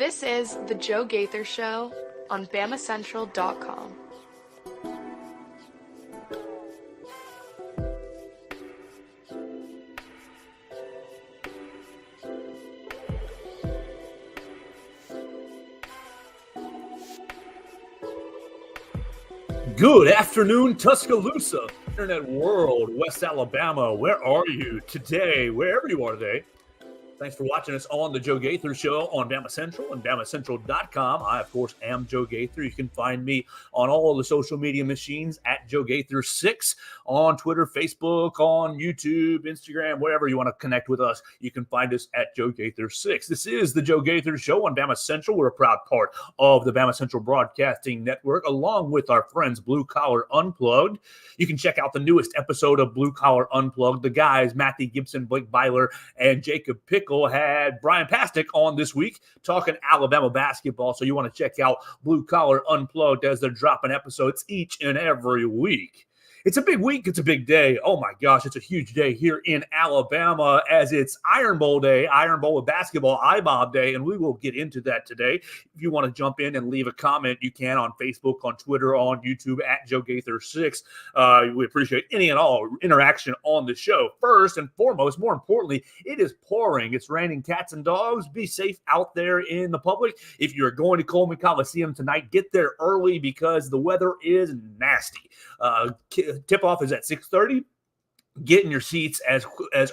This is The Joe Gaither Show on BamaCentral.com. Good afternoon, Tuscaloosa, Internet world, West Alabama. Where are you today? Wherever you are today. Thanks for watching us on The Joe Gaither Show on BamaCentral and BamaCentral.com. I, of course, am Joe Gaither. You can find me on all of the social media machines at Joe Gaither6 on Twitter, Facebook, on YouTube, Instagram, wherever you want to connect with us. You can find us at Joe Gaither6. This is The Joe Gaither Show on BamaCentral. We're a proud part of the BamaCentral Broadcasting Network, along with our friends Blue Collar Unplugged. You can check out the newest episode of Blue Collar Unplugged. The guys, Matthew Gibson, Blake Byler, and Jacob Pickle had Brian Pastic on this week talking Alabama basketball. So you want to check out Blue Collar Unplugged as they're dropping episodes each and every week. It's a big week. It's a big day. Oh, my gosh. It's a huge day here in Alabama as it's Iron Bowl day, Iron Bowl with basketball, IBOB day, and we will get into that today. If you want to jump in and leave a comment, you can on Facebook, on Twitter, on YouTube at Joe Gaither6. We appreciate any and all interaction on the show. First and foremost, more importantly, it is pouring. It's raining cats and dogs. Be safe out there in the public. If you're going to Coleman Coliseum tonight, get there early because the weather is nasty. Tip-off is at 6:30. Get in your seats as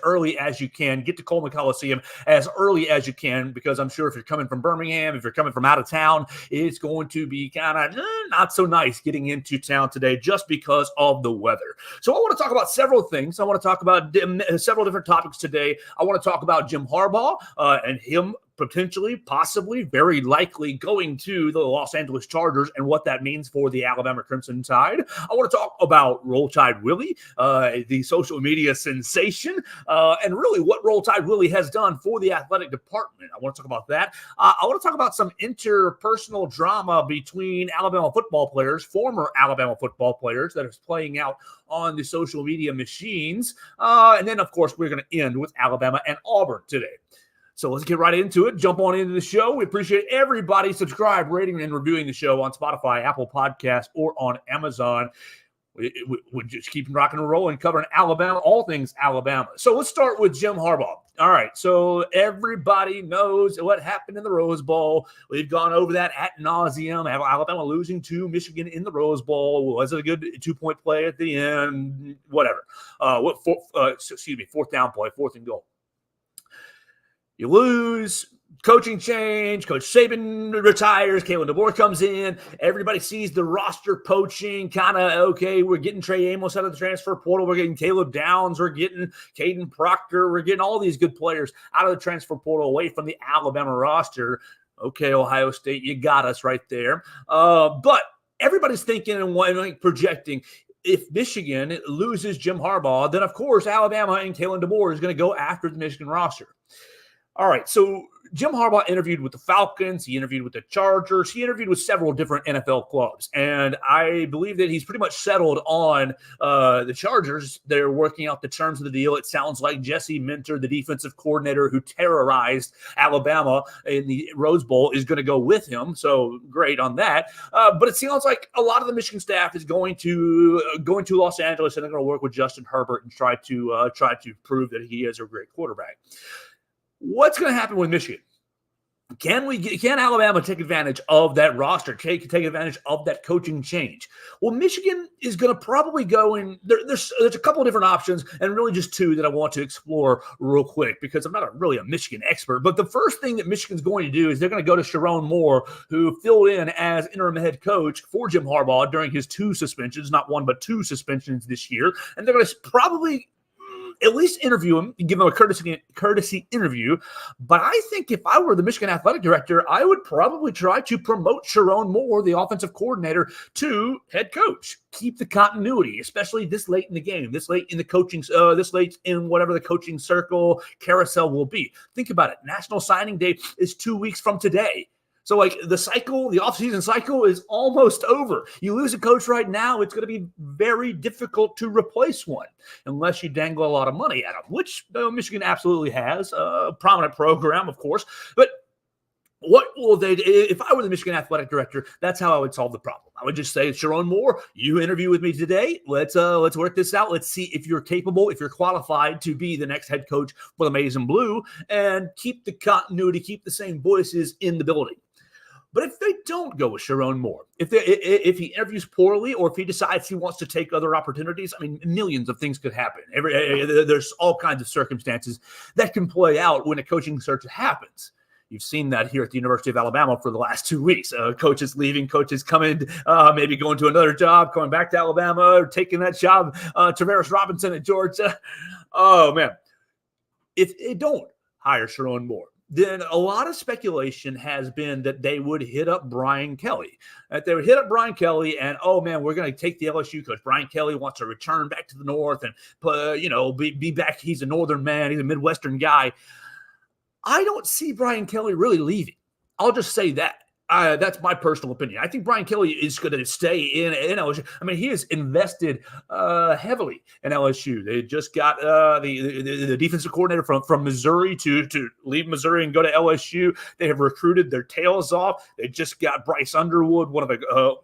early as you can. Get to Coleman Coliseum as early as you can because I'm sure if you're coming from Birmingham, if you're coming from out of town, it's going to be kind of not so nice getting into town today just because of the weather. So I want to talk about several things. I want to talk about several different topics today. I want to talk about Jim Harbaugh and him potentially, possibly, very likely going to the Los Angeles Chargers and what that means for the Alabama Crimson Tide. I want to talk about Roll Tide Willie, the social media sensation, and really what Roll Tide Willie has done for the athletic department. I want to talk about that. I want to talk about some interpersonal drama between Alabama football players, former Alabama football players that is playing out on the social media machines. And then, of course, we're going to end with Alabama and Auburn today. So let's get right into it. Jump on into the show. We appreciate everybody subscribe, rating, and reviewing the show on Spotify, Apple Podcasts, or on Amazon. We're just keeping rocking and rolling, covering Alabama, all things Alabama. So let's start with Jim Harbaugh. All right, so everybody knows what happened in the Rose Bowl. We've gone over that ad nauseum. Alabama losing to Michigan in the Rose Bowl. Was it a good 2-point play at the end? Whatever. Fourth down play, fourth and goal. You lose, coaching change, Coach Saban retires, Kalen DeBoer comes in, everybody sees the roster poaching, kind of, okay, we're getting Trey Amos out of the transfer portal, we're getting Caleb Downs, we're getting Caden Proctor, we're getting all these good players out of the transfer portal away from the Alabama roster. Okay, Ohio State, you got us right there. But everybody's thinking and projecting, if Michigan loses Jim Harbaugh, then, of course, Alabama and Kalen DeBoer is going to go after the Michigan roster. All right, so Jim Harbaugh interviewed with the Falcons. He interviewed with the Chargers. He interviewed with several different NFL clubs. And I believe that he's pretty much settled on the Chargers. They're working out the terms of the deal. It sounds like Jesse Minter, the defensive coordinator who terrorized Alabama in the Rose Bowl, is going to go with him. So great on that. But it sounds like a lot of the Michigan staff is going to Los Angeles, and they're going to work with Justin Herbert and try to prove that he is a great quarterback. What's going to happen with Michigan? Can Alabama take advantage of that roster, take advantage of that coaching change? Well, Michigan is going to probably go in. There's a couple of different options, and really just two that I want to explore real quick because I'm not really a Michigan expert. But the first thing that Michigan's going to do is they're going to go to Sharon Moore, who filled in as interim head coach for Jim Harbaugh during his two suspensions, not one but two suspensions this year, and they're going to probably at least interview him, give him a courtesy interview. But I think if I were the Michigan athletic director, I would probably try to promote Sharon Moore, the offensive coordinator, to head coach. Keep the continuity, especially this late in the game, this late in the coaching, this late in whatever the coaching circle carousel will be. Think about it. National Signing Day is 2 weeks from today. So, the offseason cycle is almost over. You lose a coach right now, it's going to be very difficult to replace one unless you dangle a lot of money at them, which Michigan absolutely has. A prominent program, of course. But What will they do? If I were the Michigan athletic director, that's how I would solve the problem. I would just say, Sharon Moore, you interview with me today. Let's work this out. Let's see if you're capable, if you're qualified to be the next head coach for the Maize and Blue, and keep the continuity, keep the same voices in the building. But if they don't go with Sharon Moore, if he interviews poorly, or if he decides he wants to take other opportunities, I mean, millions of things could happen. There's all kinds of circumstances that can play out when a coaching search happens. You've seen that here at the University of Alabama for the last 2 weeks. Coaches leaving, coaches coming, maybe going to another job, coming back to Alabama, or taking that job. Travaris Robinson at Georgia. Oh, man. If they don't hire Sharon Moore, then a lot of speculation has been that they would hit up Brian Kelly. That they would hit up Brian Kelly and, oh, man, we're going to take the LSU coach. Brian Kelly wants to return back to the North and, be back. He's a Northern man. He's a Midwestern guy. I don't see Brian Kelly really leaving. I'll just say that. That's my personal opinion. I think Brian Kelly is going to stay in LSU. I mean, he has invested heavily in LSU. They just got the defensive coordinator from Missouri to leave Missouri and go to LSU. They have recruited their tails off. They just got Bryce Underwood, one of the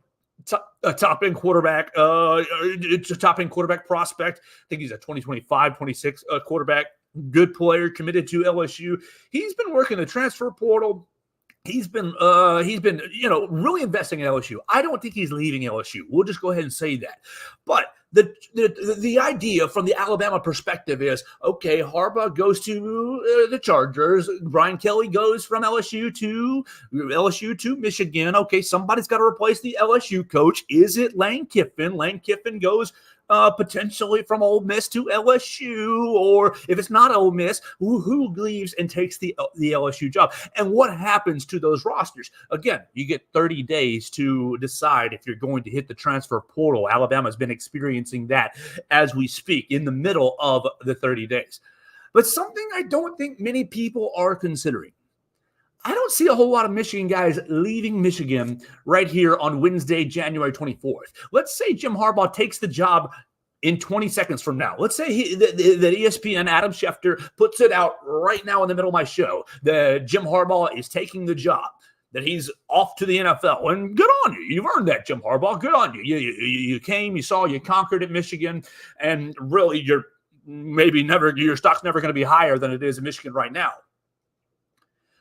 top-end quarterback, top-end quarterback prospect. I think he's a 2025, 26 quarterback. Good player, committed to LSU. He's been working the transfer portal. He's been really investing in LSU. I don't think he's leaving LSU. We'll just go ahead and say that. But the idea from the Alabama perspective is, okay, Harbaugh goes to the Chargers. Brian Kelly goes from LSU to Michigan. Okay, somebody's got to replace the LSU coach. Is it Lane Kiffin? Lane Kiffin goes potentially from Ole Miss to LSU, or if it's not Ole Miss, who leaves and takes the LSU job? And what happens to those rosters? Again, you get 30 days to decide if you're going to hit the transfer portal. Alabama's been experiencing that as we speak, in the middle of the 30 days. But something I don't think many people are considering. I don't see a whole lot of Michigan guys leaving Michigan right here on Wednesday, January 24th. Let's say Jim Harbaugh takes the job in 20 seconds from now. Let's say that ESPN, Adam Schefter, puts it out right now in the middle of my show that Jim Harbaugh is taking the job, that he's off to the NFL. And good on you. You've earned that, Jim Harbaugh. Good on you. You came, you saw, you conquered at Michigan, and really your stock's never going to be higher than it is in Michigan right now.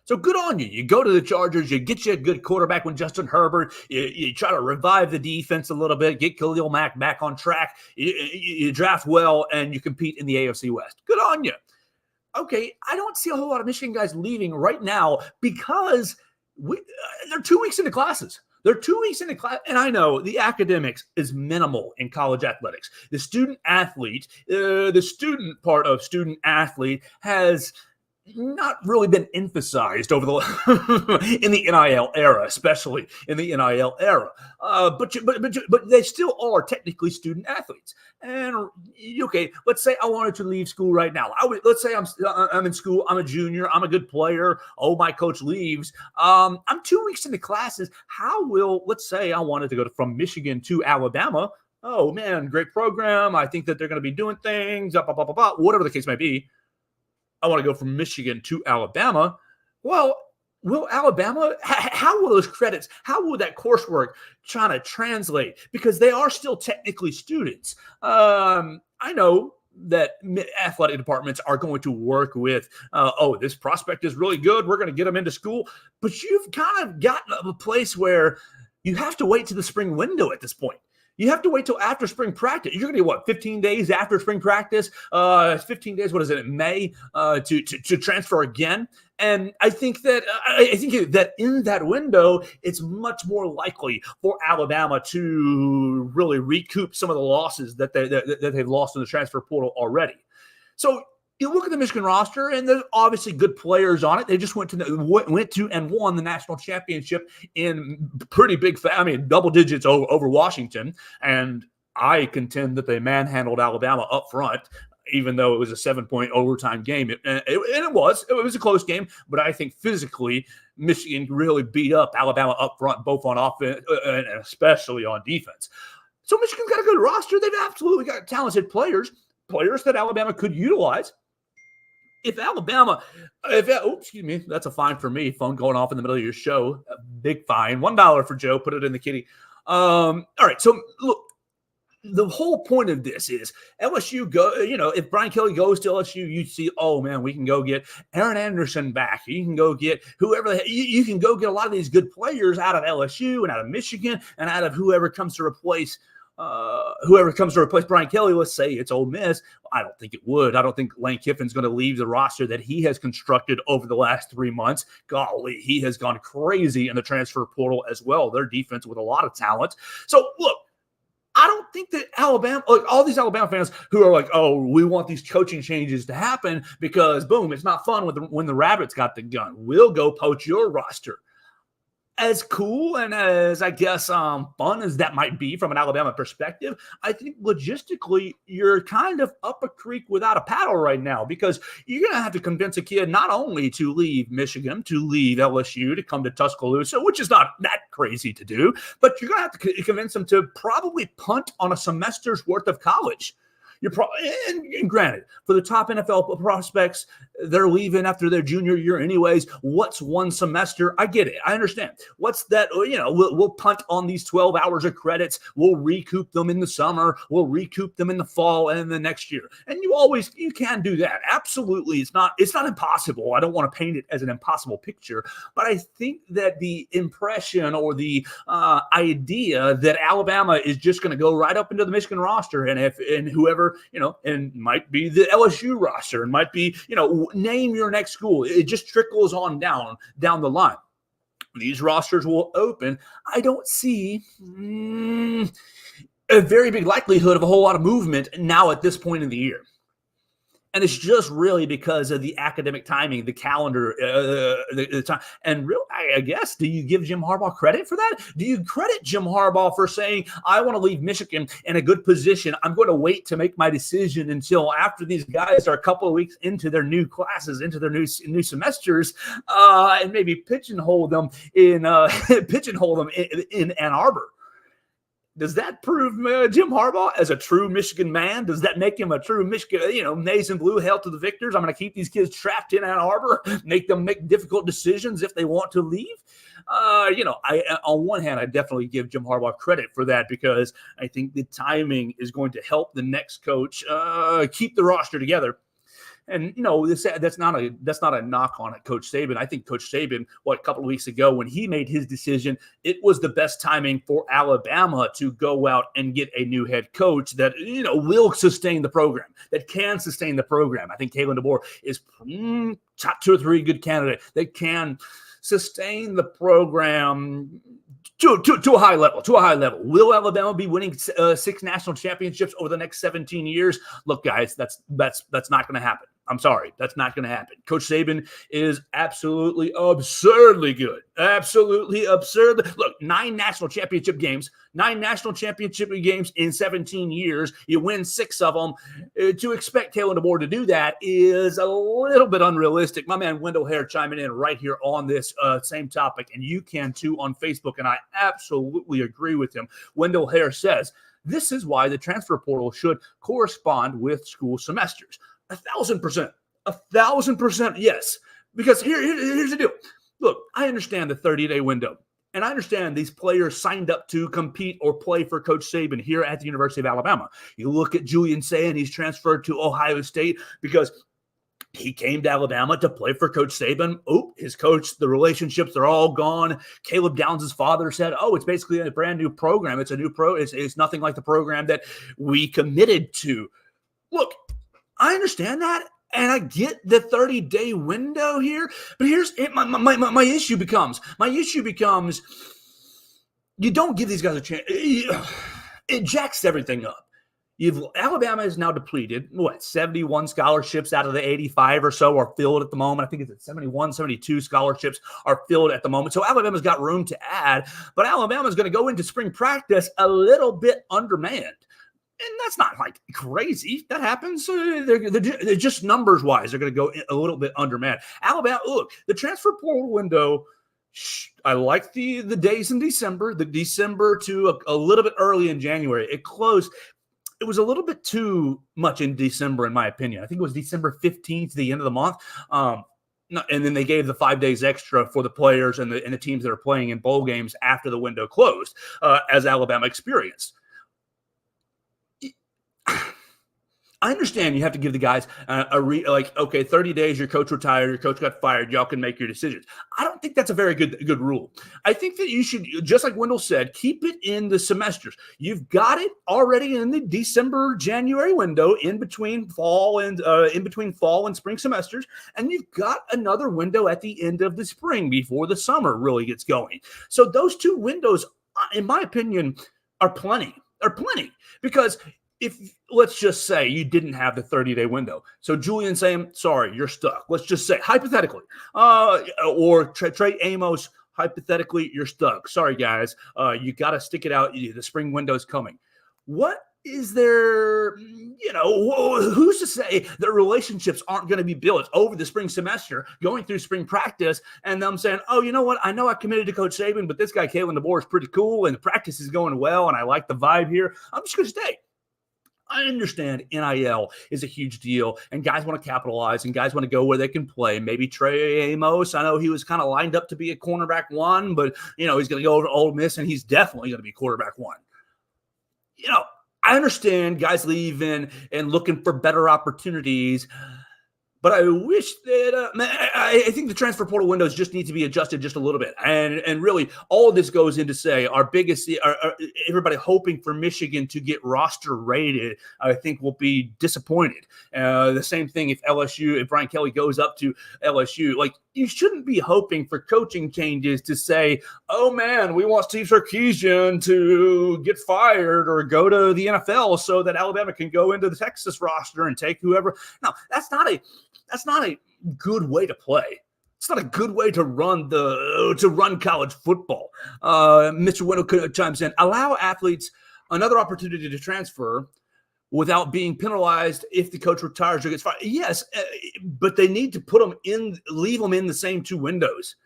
So good on you. You go to the Chargers, you get you a good quarterback when Justin Herbert, you try to revive the defense a little bit, get Khalil Mack back on track, you draft well, and you compete in the AFC West. Good on you. Okay, I don't see a whole lot of Michigan guys leaving right now because they're 2 weeks into classes. They're 2 weeks into class, and I know the academics is minimal in college athletics. The student athlete, the student part of student athlete has not really been emphasized over the in the NIL era, especially in the NIL era. But they still are technically student athletes. And okay, let's say I wanted to leave school right now. Let's say I'm in school. I'm a junior. I'm a good player. Oh, my coach leaves. I'm 2 weeks into classes. Let's say I wanted to go from Michigan to Alabama. Oh man, great program. I think that they're going to be doing things. Whatever the case may be. I want to go from Michigan to Alabama. Well, will Alabama, how will those credits, how will that coursework try to translate? Because they are still technically students. I know that athletic departments are going to work with, this prospect is really good. We're going to get them into school. But you've kind of gotten to a place where you have to wait to the spring window at this point. You have to wait till after spring practice. You're going to get 15 days after spring practice? 15 days, what is it, in May, to transfer again? And I think that in that window, it's much more likely for Alabama to really recoup some of the losses that they've lost in the transfer portal already. So you look at the Michigan roster, and there's obviously good players on it. They just went to and won the national championship in pretty big, double digits over Washington. And I contend that they manhandled Alabama up front, even though it was a 7-point overtime game. It was a close game, but I think physically Michigan really beat up Alabama up front, both on offense and especially on defense. So Michigan's got a good roster. They've absolutely got talented players that Alabama could utilize. if Alabama, excuse me, that's a fine for me. Phone going off in the middle of your show. A big fine. $1 for Joe. Put it in the kitty. All right. So look, the whole point of this is LSU go, if Brian Kelly goes to LSU, you see, oh man, we can go get Aaron Anderson back. You can go get whoever, you can go get a lot of these good players out of LSU and out of Michigan and out of whoever comes to replace Brian Kelly. Let's say it's Ole Miss. I don't think it would. I don't think Lane Kiffin's going to leave the roster that he has constructed over the last 3 months. Golly, he has gone crazy in the transfer portal as well. Their defense with a lot of talent. So look, I don't think that Alabama, like all these Alabama fans who are like, oh, we want these coaching changes to happen because, boom, it's not fun when the Rabbits got the gun. We'll go poach your roster. As cool and as, I guess, fun as that might be from an Alabama perspective, I think logistically you're kind of up a creek without a paddle right now because you're going to have to convince a kid not only to leave Michigan, to leave LSU, to come to Tuscaloosa, which is not that crazy to do, but you're going to have to convince them to probably punt on a semester's worth of college. You're probably, and granted, for the top NFL prospects, they're leaving after their junior year anyways. What's one semester? I get it. I understand. What's that? We'll punt on these 12 hours of credits. We'll recoup them in the summer. We'll recoup them in the fall and in the next year. And you can do that. Absolutely. It's not impossible. I don't want to paint it as an impossible picture, but I think that the impression or the idea that Alabama is just going to go right up into the Michigan roster and whoever, and might be the LSU roster and might be, name your next school. It just trickles on down the line. These rosters will open. I don't see a very big likelihood of a whole lot of movement now at this point in the year. And it's just really because of the academic timing, the calendar, the time. And really, I guess, do you give Jim Harbaugh credit for that? Do you credit Jim Harbaugh for saying, I want to leave Michigan in a good position. I'm going to wait to make my decision until after these guys are a couple of weeks into their new classes, into their new semesters, and maybe pigeonhole them in Ann Arbor. Does that prove Jim Harbaugh as a true Michigan man? Does that make him a true Michigan, maize and blue, hail to the victors? I'm going to keep these kids trapped in Ann Arbor, make them make difficult decisions if they want to leave. On one hand, I definitely give Jim Harbaugh credit for that because I think the timing is going to help the next coach keep the roster together. And that's not a knock on it, Coach Saban. I think Coach Saban, a couple of weeks ago when he made his decision, it was the best timing for Alabama to go out and get a new head coach that will sustain the program, that can sustain the program. I think Kalen DeBoer is top 2 or 3 good candidate that can sustain the program to a high level. Will Alabama be winning 6 national championships over the next 17 years? Look, guys, that's not going to happen. I'm sorry. That's not going to happen. Coach Saban is absolutely absurdly good. Absolutely absurd. Look, 9 national championship games in 17 years. You win 6 of them. To expect Kalen DeBoer to do that is a little bit unrealistic. My man Wendell Hare chiming in right here on this same topic, and you can too on Facebook, and I absolutely agree with him. Wendell Hare says, this is why the transfer portal should correspond with school semesters. 1,000%, yes. Because here's the deal. Look, I understand the 30-day window, and I understand these players signed up to compete or play for Coach Saban here at the University of Alabama. You look at Julian Say, and he's transferred to Ohio State because he came to Alabama to play for Coach Saban. Oh, his coach, the relationships are all gone. Caleb Downs' father said, it's basically a brand new program. It's a new it's nothing like the program that we committed to. Look, I understand that, and I get the 30-day window here, but here's my issue becomes you don't give these guys a chance. It jacks everything up. Alabama is now depleted. 71 scholarships out of the 85 or so are filled at the moment. I think it's at 71, 72 scholarships are filled at the moment. So Alabama's got room to add, but Alabama's going to go into spring practice a little bit undermanned. And that's not like crazy. That happens. They're just numbers wise. They're going to go a little bit undermanned. Alabama, look, the transfer portal window. I like the days in December. The December to a little bit early in January. It closed. it was a little bit too much in December, in my opinion. I think it was December 15th, the end of the month. And then they gave the 5 days extra for the players and the teams that are playing in bowl games after the window closed, as Alabama experienced. I understand you have to give the guys 30 days, your coach retired, your coach got fired, y'all can make your decisions. I don't think that's a very good rule. I think that you should, just like Wendell said, keep it in the semesters. You've got it already in the December, January window in between fall and spring semesters, and you've got another window at the end of the spring before the summer really gets going. So those two windows, in my opinion, are plenty. Because if, let's just say, you didn't have the 30-day window. So Julian saying, sorry, you're stuck. Let's just say, hypothetically, or Trey Amos, hypothetically, you're stuck. Sorry, guys. You got to stick it out. The spring window's coming. What is there, who's to say that relationships aren't going to be built over the spring semester, going through spring practice, and them saying, oh, you know what? I know I committed to Coach Saban, but this guy, Kalen DeBoer, is pretty cool, and the practice is going well, and I like the vibe here. I'm just going to stay. I understand NIL is a huge deal, and guys want to capitalize, and guys want to go where they can play. Maybe Trey Amos, I know he was kind of lined up to be a cornerback one, but, he's going to go over to Ole Miss, and he's definitely going to be quarterback one. I understand guys leaving and looking for better opportunities, but I wish that I think the transfer portal windows just need to be adjusted just a little bit. And really, all of this goes into say our biggest, everybody hoping for Michigan to get roster rated, I think will be disappointed. The same thing if Brian Kelly goes up to LSU, like you shouldn't be hoping for coaching changes to say, oh man, we want Steve Sarkisian to get fired or go to the NFL so that Alabama can go into the Texas roster and take whoever. No, that's not a good way to play. It's not a good way to run college football. Mr. Wendell chimes in. Allow athletes another opportunity to transfer without being penalized if the coach retires or gets fired. Yes, but they need to leave them in the same two windows.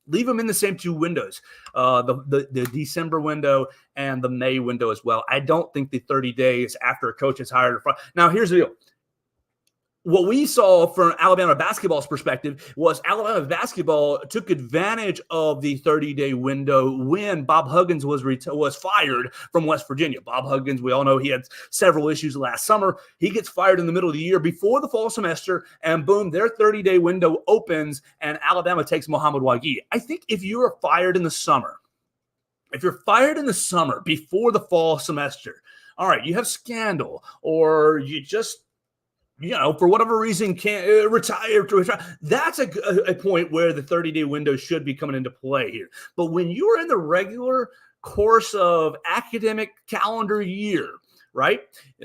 Leave them in the same two windows, the December window and the May window as well. I don't think the 30 days after a coach is hired. Now, here's the deal. What we saw from Alabama basketball's perspective was Alabama basketball took advantage of the 30-day window when Bob Huggins was fired from West Virginia. Bob Huggins, we all know he had several issues last summer. He gets fired in the middle of the year before the fall semester, and boom, their 30-day window opens, and Alabama takes Mohamed Wagi. I think if you are fired in the summer, before the fall semester, all right, you have scandal, or you just for whatever reason, can't retire. That's a point where the 30-day window should be coming into play here. But when you're in the regular course of academic calendar year, right?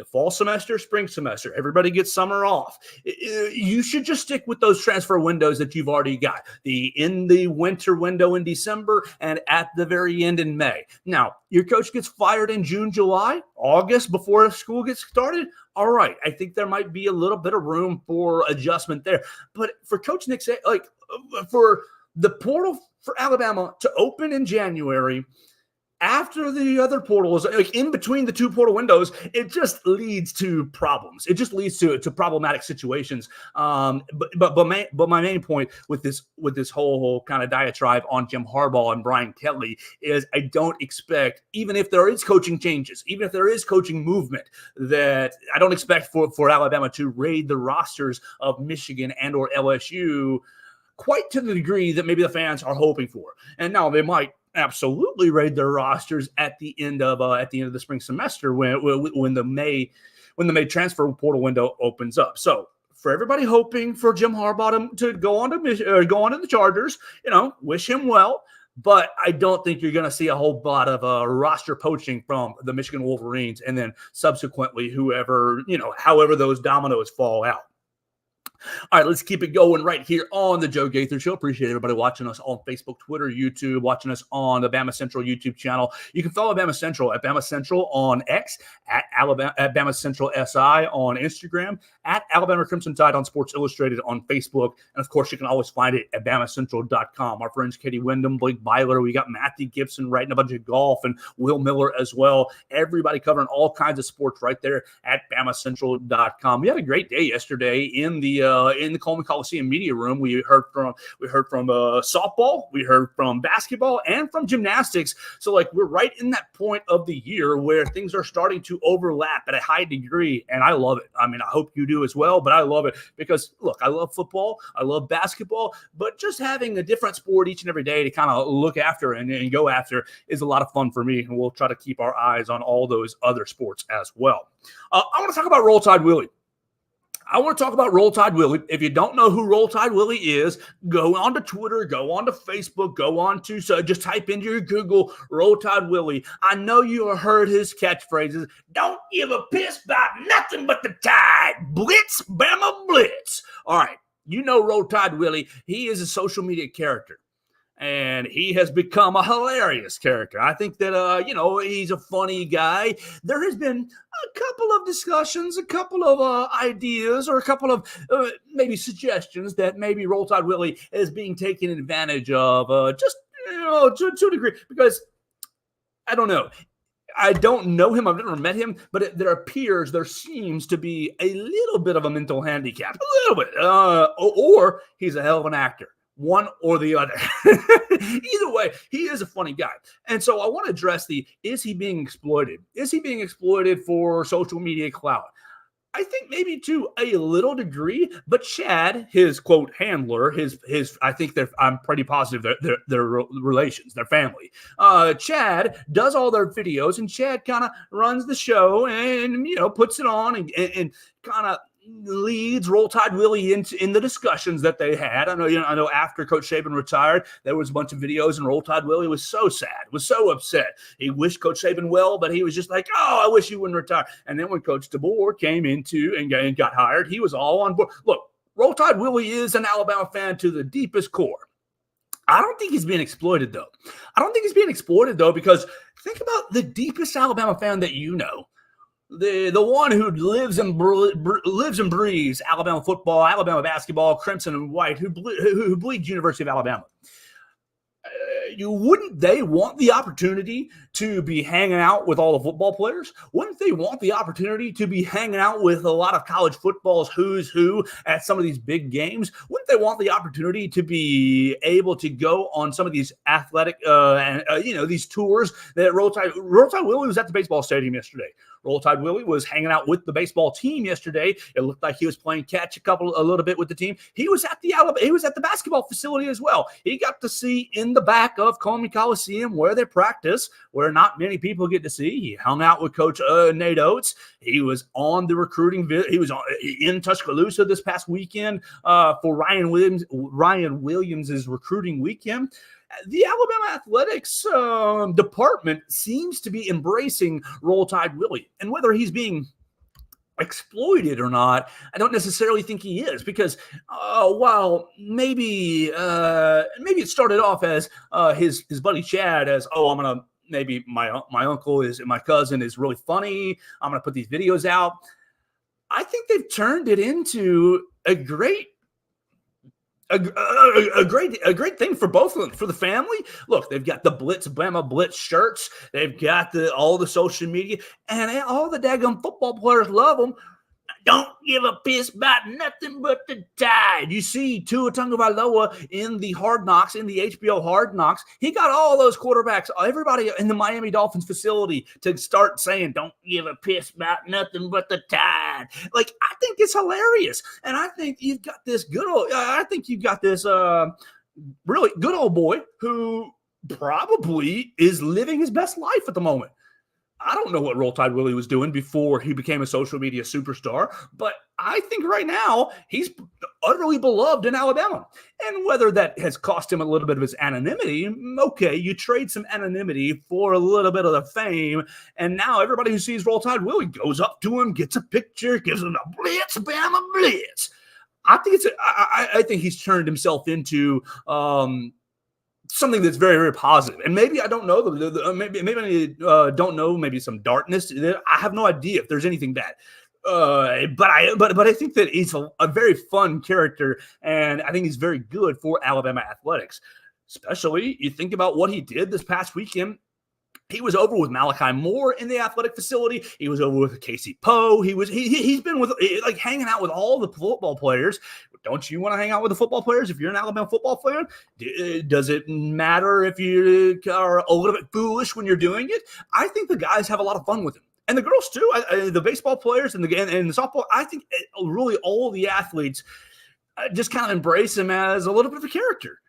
Fall semester, spring semester, everybody gets summer off. You should just stick with those transfer windows that you've already got. In the winter window in December and at the very end in May. Now, your coach gets fired in June, July, August before school gets started. All right, I think there might be a little bit of room for adjustment there. But for Coach Nick, for the portal for Alabama to open in January, after the other portals, like in between the two portal windows, it just leads to problems. It just leads to problematic situations. But my main point with this whole kind of diatribe on Jim Harbaugh and Brian Kelly is I don't expect, even if there is coaching changes, even if there is coaching movement, that I don't expect for Alabama to raid the rosters of Michigan and or LSU quite to the degree that maybe the fans are hoping for. And now they might absolutely raid their rosters at the end of the spring semester when the May transfer portal window opens up. So for everybody hoping for Jim Harbaugh to go on to the Chargers, wish him well. But I don't think you're going to see a whole lot of roster poaching from the Michigan Wolverines, and then subsequently however those dominoes fall out. All right, let's keep it going right here on the Joe Gaither Show. Appreciate everybody watching us on Facebook, Twitter, YouTube, watching us on the BamaCentral YouTube channel. You can follow BamaCentral at BamaCentral on X, at BamaCentral SI on Instagram, at Alabama Crimson Tide on Sports Illustrated on Facebook. And, of course, you can always find it at BamaCentral.com. Our friends Katie Wyndham, Blake Byler, we got Matthew Gibson writing a bunch of golf, and Will Miller as well. Everybody covering all kinds of sports right there at BamaCentral.com. We had a great day yesterday in the Coleman Coliseum media room. We heard from softball, we heard from basketball, and from gymnastics. So we're right in that point of the year where things are starting to overlap at a high degree, and I love it. I mean, I hope you do as well, but I love it because look, I love football, I love basketball, but just having a different sport each and every day to kind of look after and go after is a lot of fun for me, and we'll try to keep our eyes on all those other sports as well. I want to talk about Roll Tide Willie. If you don't know who Roll Tide Willie is, go on to Twitter, go on to Facebook, go on to just type into your Google Roll Tide Willie. I know you have heard his catchphrases. Don't give a piss about nothing but the Tide. Blitz, Bama, blitz. All right, you know Roll Tide Willie. He is a social media character. And he has become a hilarious character. I think that, he's a funny guy. There has been a couple of discussions, a couple of ideas, or a couple of maybe suggestions that maybe Roll Tide Willie is being taken advantage of to a degree. Because, I don't know. I don't know him. I've never met him. But there seems to be a little bit of a mental handicap. A little bit. Or he's a hell of an actor. One or the other. Either way, he is a funny guy. And so I want to address is he being exploited? Is he being exploited for social media clout? I think maybe to a little degree, but Chad, his quote handler, I'm pretty positive their relations, their family. Chad does all their videos, and Chad kind of runs the show and puts it on and kind of leads Roll Tide Willie in the discussions that they had. I know after Coach Saban retired, there was a bunch of videos, and Roll Tide Willie was so sad, was so upset. He wished Coach Saban well, but he was just like, "Oh, I wish you wouldn't retire." And then when Coach DeBoer came into and got hired, he was all on board. Look, Roll Tide Willie is an Alabama fan to the deepest core. I don't think he's being exploited, though. Because think about the deepest Alabama fan that you know. The one who lives and breathes Alabama football, Alabama basketball, crimson and white, who bleeds University of Alabama. Wouldn't they want the opportunity to be hanging out with all the football players? Wouldn't they want the opportunity to be hanging out with a lot of college football's who's who at some of these big games? Wouldn't they want the opportunity to be able to go on some of these athletic, these tours that Roll Tide Willie was at the baseball stadium yesterday. Roll Tide Willie was hanging out with the baseball team yesterday. It looked like he was playing catch a little bit with the team. He was at the basketball facility as well. He got to see in the back of Coleman Coliseum where they practice, where not many people get to see. He hung out with Coach Nate Oates. He was on the recruiting. He was in Tuscaloosa this past weekend for Ryan Williams' recruiting weekend. The Alabama athletics department seems to be embracing Roll Tide Willie. And whether he's being exploited or not, I don't necessarily think he is, because while maybe it started off as his buddy Chad as, maybe my uncle is, my cousin is really funny, I'm going to put these videos out. I think they've turned it into a great thing for both of them, for the family. Look, they've got the Blitz Bama Blitz shirts. They've got all the social media, and all the daggum football players love them. Don't give a piss about nothing but the Tide. You see Tua Tagovailoa in the Hard Knocks, in the HBO Hard Knocks. He got all those quarterbacks, everybody in the Miami Dolphins facility to start saying, "Don't give a piss about nothing but the Tide." I think it's hilarious. And I think you've got this really good old boy who probably is living his best life at the moment. I don't know what Roll Tide Willie was doing before he became a social media superstar, but I think right now he's utterly beloved in Alabama. And whether that has cost him a little bit of his anonymity, okay, you trade some anonymity for a little bit of the fame, and now everybody who sees Roll Tide Willie goes up to him, gets a picture, gives him a Blitz, Bama Blitz. I think I think he's turned himself into something that's very, very positive. And maybe I don't know, maybe I don't know, maybe some darkness. I have no idea if there's anything bad. But I think that he's a very fun character, and I think he's very good for Alabama athletics. Especially, you think about what he did this past weekend. He was over with Malachi Moore in the athletic facility. He was over with Casey Poe. He's been with, like, hanging out with all the football players. Don't you want to hang out with the football players if you're an Alabama football fan? Does it matter if you are a little bit foolish when you're doing it? I think the guys have a lot of fun with him. And the girls too, the baseball players and the softball. I think really all the athletes just kind of embrace him as a little bit of a character.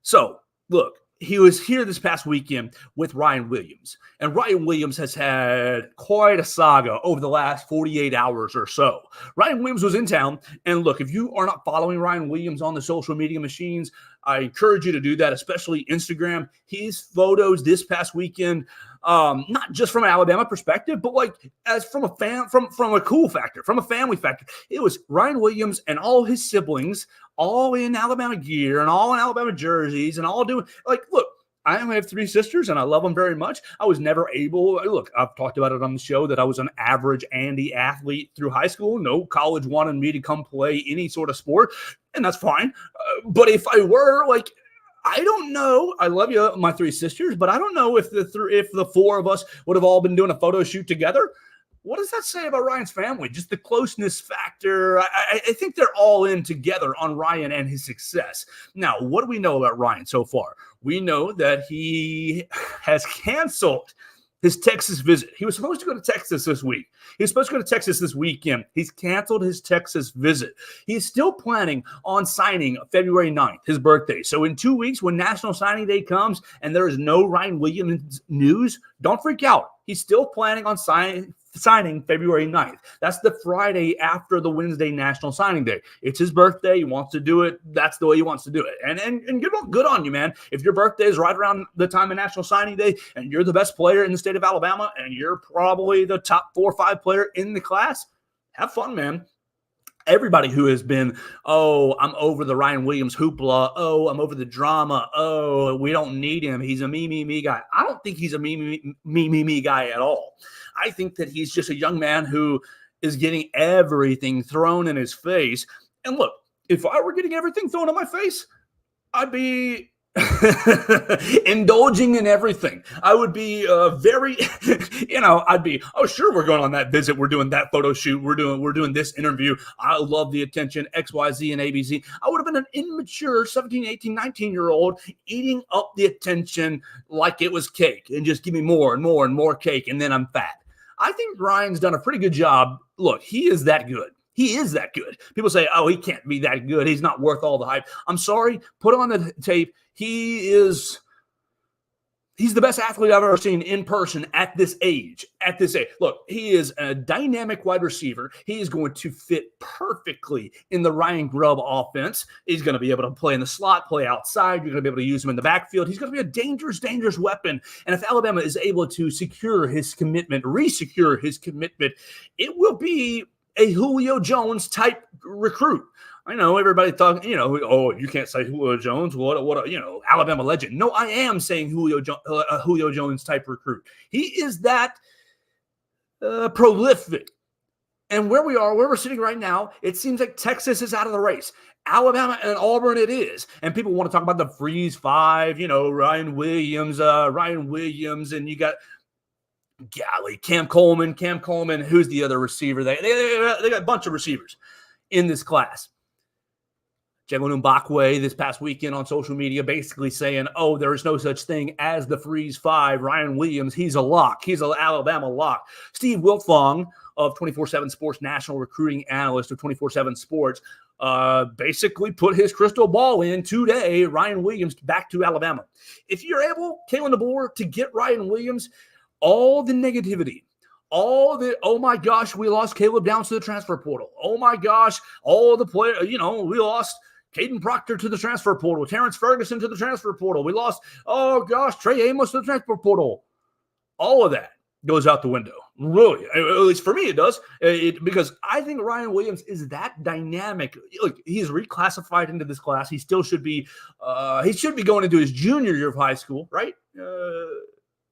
So, look, he was here this past weekend with Ryan Williams. And Ryan Williams has had quite a saga over the last 48 hours or so. Ryan Williams was in town. And look, if you are not following Ryan Williams on the social media machines, I encourage you to do that, especially Instagram. His photos this past weekend, not just from an Alabama perspective, but like as from a from a cool factor, from a family factor. It was Ryan Williams and all his siblings, all in Alabama gear and all in Alabama jerseys and all doing, like, look, I have 3 sisters and I love them very much. I was never able, look, I've talked about it on the show that I was an average Andy athlete through high school. No college wanted me to come play any sort of sport, and that's fine. But if I were, like, I don't know. I love you, my 3 sisters, but I don't know if the 4 of us would have all been doing a photo shoot together. What does that say about Ryan's family? Just the closeness factor. I think they're all in together on Ryan and his success. Now, what do we know about Ryan so far? We know that he has canceled his Texas visit. He was supposed to go to Texas this week. He was supposed to go to Texas this weekend. He's canceled his Texas visit. He's still planning on signing February 9th, his birthday. So in 2 weeks, when National Signing Day comes and there is no Ryan Williams news, don't freak out. He's still planning on signing February 9th. That's the Friday after the Wednesday National Signing Day. It's his birthday. He wants to do it. That's the way he wants to do it. And good on you, man. If your birthday is right around the time of National Signing Day and you're the best player in the state of Alabama and you're probably the top 4 or 5 player in the class, have fun, man. Everybody who has been, oh, I'm over the Ryan Williams hoopla. Oh, I'm over the drama. Oh, we don't need him. He's a me guy. I don't think he's a me guy at all. I think that he's just a young man who is getting everything thrown in his face. And look, if I were getting everything thrown in my face, I'd be indulging in everything. I would be very, I'd be, oh, sure, we're going on that visit. We're doing that photo shoot. We're doing this interview. I love the attention, XYZ and ABC. I would have been an immature 17, 18, 19-year-old eating up the attention like it was cake and just give me more and more and more cake, and then I'm fat. I think Ryan's done a pretty good job. Look, he is that good. He is that good. People say, oh, he can't be that good. He's not worth all the hype. I'm sorry. Put on the tape. He's the best athlete I've ever seen in person at this age. Look, he is a dynamic wide receiver. He is going to fit perfectly in the Ryan Grubb offense. He's going to be able to play in the slot, play outside. You're going to be able to use him in the backfield. He's going to be a dangerous, dangerous weapon. And if Alabama is able to resecure his commitment, it will be a Julio Jones type recruit. I know everybody talking, oh, you can't say Julio Jones. What, Alabama legend. No, I am saying Julio Jones type recruit. He is that prolific. And where we're sitting right now, it seems like Texas is out of the race. Alabama and Auburn it is. And people want to talk about the Freeze 5, Ryan Williams, and you got Cam Coleman, who's the other receiver? They got a bunch of receivers in this class. Jalen Mbakwe this past weekend on social media basically saying, oh, there is no such thing as the Freeze 5. Ryan Williams, he's a lock. He's an Alabama lock. Steve Wiltfong of 24/7 Sports, national recruiting analyst of 24/7 Sports, basically put his crystal ball in today, Ryan Williams back to Alabama. If you're able, Kalen DeBoer, to get Ryan Williams, all the negativity, oh my gosh, we lost Caleb Downs to the transfer portal. Oh my gosh, all the players, we lost Caden Proctor to the transfer portal, Terrence Ferguson to the transfer portal. We lost, oh gosh, Trey Amos to the transfer portal. All of that goes out the window. Really, at least for me, it does. Because I think Ryan Williams is that dynamic. Look, he's reclassified into this class. He still should be. He should be going into his junior year of high school, right?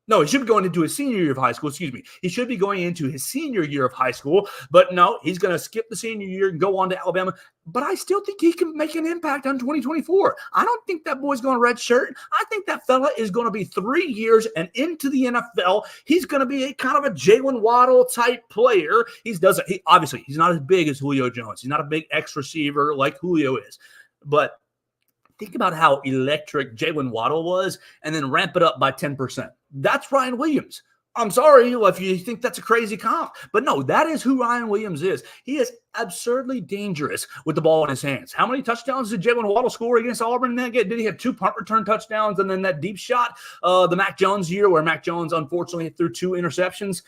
No, he should be going into his senior year of high school. Excuse me. He should be going into his senior year of high school. But no, he's going to skip the senior year and go on to Alabama. But I still think he can make an impact on 2024. I don't think that boy's going to redshirt. I think that fella is going to be 3 years and into the NFL. He's going to be a kind of a Jalen Waddle type player. Obviously, he's not as big as Julio Jones. He's not a big X receiver like Julio is. But think about how electric Jalen Waddle was and then ramp it up by 10%. That's Ryan Williams. I'm sorry if you think that's a crazy comp, but no, that is who Ryan Williams is. He is absurdly dangerous with the ball in his hands. How many touchdowns did Jalen Waddle score against Auburn? Did he have 2 punt return touchdowns and then that deep shot, the Mac Jones year where Mac Jones unfortunately threw 2 interceptions